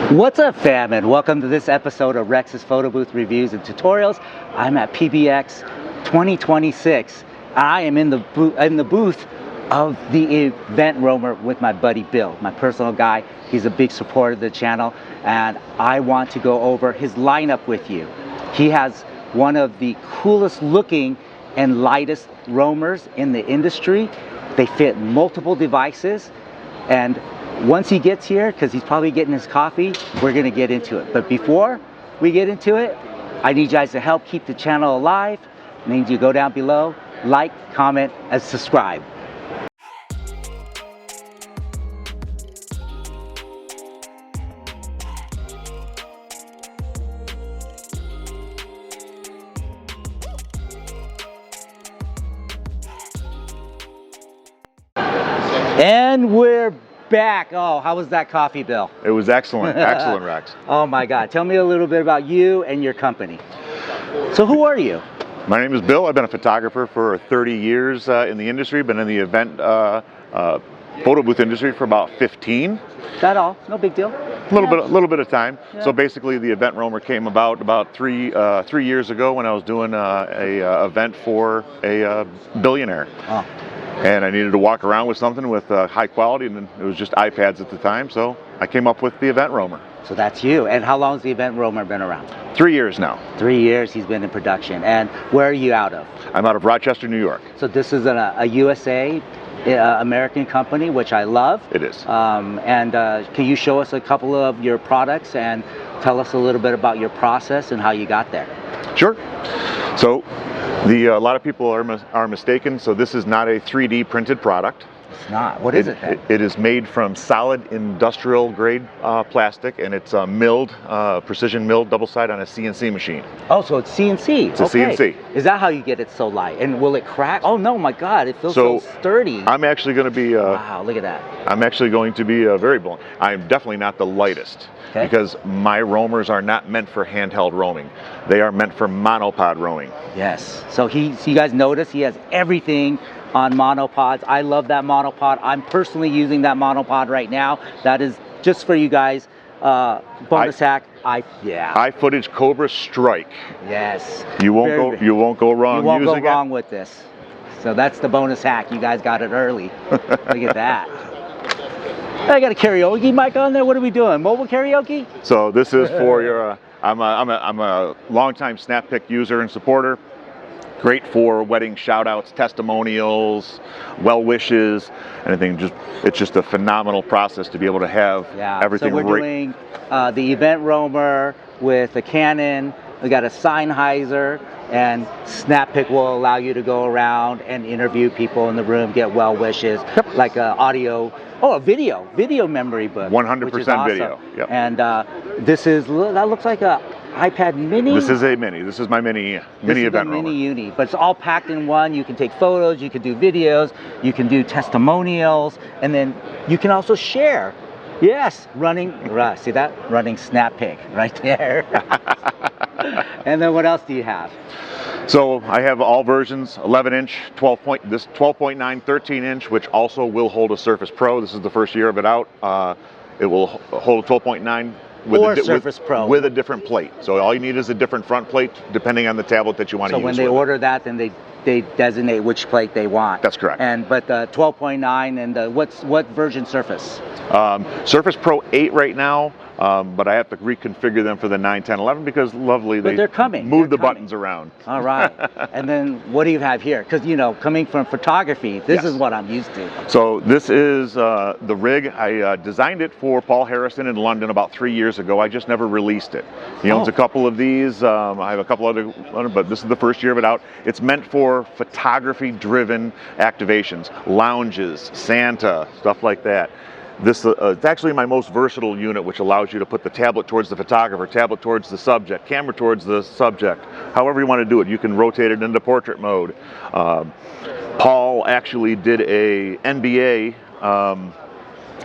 What's up, fam, and welcome to this episode of Rex's Photo Booth Reviews and Tutorials. I'm at PBX 2026. I am in the booth of the event roamer with my buddy Bill, my personal guy. He's a big supporter of the channel, and I want to go over his lineup with you. He has one of the coolest looking and lightest roamers in the industry. They fit multiple devices, and once he gets here, because he's probably getting his coffee, we're going to get into it. But before we get into it, I need you guys to help keep the channel alive. I need you to go down below, like, comment, and subscribe. And we're back. Oh, how was that coffee, Bill? It was excellent. Excellent, Rex. Oh my God. Tell me a little bit about you and your company. So who are you? My name is Bill. I've been a photographer for 30 years in the industry. Been in the event photo booth industry for about 15. That all? No big deal. A little bit of time. Yeah. So basically, the event roamer came about three years ago when I was doing a event for a billionaire. Oh. And I needed to walk around with something with high quality, and it was just iPads at the time, so I came up with the event roamer. So that's you. And how long has the event roamer been around? 3 years now. 3 years he's been in production. And where are you out of? I'm out of Rochester, New York. So this is a USA American company, which I love. It is. Can you show us a couple of your products and tell us a little bit about your process and how you got there? Sure. So a lot of people are mistaken. So this is not a 3D printed product. It's not. What is it then? It is made from solid industrial grade plastic, and it's milled, precision milled double side on a CNC machine. Oh, so it's CNC. It's a CNC. Is that how you get it so light? And will it crack? Oh no, my God, it feels so sturdy. I'm actually going to be. Wow, look at that. I'm actually going to be very blunt. I'm definitely not the lightest. Okay. Because my roamers are not meant for handheld roaming. They are meant for monopod roaming. Yes. So you guys notice he has everything on monopods. I love that monopod. I'm personally using that monopod right now. That is just for you guys. Bonus hack. High footage Cobra Strike. Yes. You won't go wrong. You won't go wrong with this. So that's the bonus hack. You guys got it early. Look at that. I got a karaoke mic on there. What are we doing? Mobile karaoke? So this is for your. I'm a longtime SnapPic user and supporter. Great for wedding shout-outs, testimonials, well wishes, anything. It's just a phenomenal process to be able to have everything. So we're doing the event roamer with a Canon. We got a Sennheiser, and SnapPic will allow you to go around and interview people in the room, get well wishes, like a video memory book. 100% awesome. video. Yep. And that looks like a iPad mini? This is a mini. This is my mini event roamer. Mini uni, but it's all packed in one. You can take photos, you can do videos, you can do testimonials, and then you can also share. Yes, see that? Running SnapPic right there. And then what else do you have? So I have all versions, 11-inch, 12.9, 13-inch, which also will hold a Surface Pro. This is the first year of it out. It will hold a 12.9 with a different plate. So all you need is a different front plate, depending on the tablet that you want to use. So when they order that, then they designate which plate they want. That's correct. But the 12.9 and what version Surface? Surface Pro 8 right now. But I have to reconfigure them for the 9, 10, 11 because they're coming. Move the buttons around. All right. And then what do you have here? Because, coming from photography, this is what I'm used to. So this is the rig. I designed it for Paul Harrison in London about 3 years ago. I just never released it. He owns a couple of these. I have a couple other, but this is the first year of it out. It's meant for photography-driven activations, lounges, Santa, stuff like that. This it's actually my most versatile unit, which allows you to put the tablet towards the photographer, tablet towards the subject, camera towards the subject, however you want to do it. You can rotate it into portrait mode. Paul actually did a NBA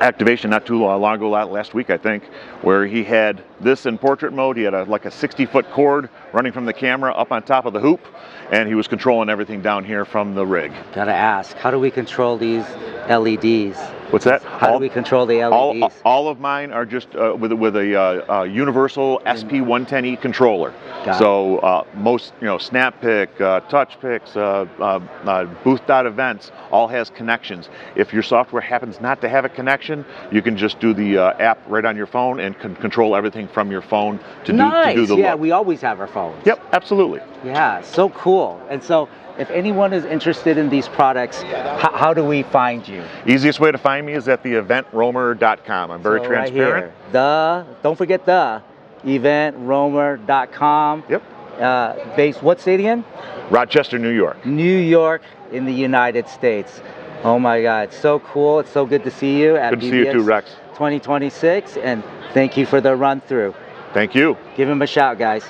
activation not too long ago, last week I think, where he had this in portrait mode. He had like a 60-foot cord running from the camera up on top of the hoop, and he was controlling everything down here from the rig. Gotta ask, how do we control these LEDs? What's that? How do we control the LEDs? All of mine are just with a universal SP110E controller. So most, Snap Pick, Touch Picks, Booth.events all has connections. If your software happens not to have a connection, you can just do the app right on your phone and control everything from your phone to do the Yeah, look. we always have our phones. Yep, absolutely. Yeah, so cool. And so if anyone is interested in these products, how do we find you? Easiest way to find me is at theeventroamer.com. I'm very transparent. Right here. Don't forget eventroamer.com. Yep. What state again? Rochester, New York. New York in the United States. Oh my God, so cool. It's so good to see you at Good to see you too, Rex. 2026, and thank you for the run through. Thank you. Give him a shout, guys.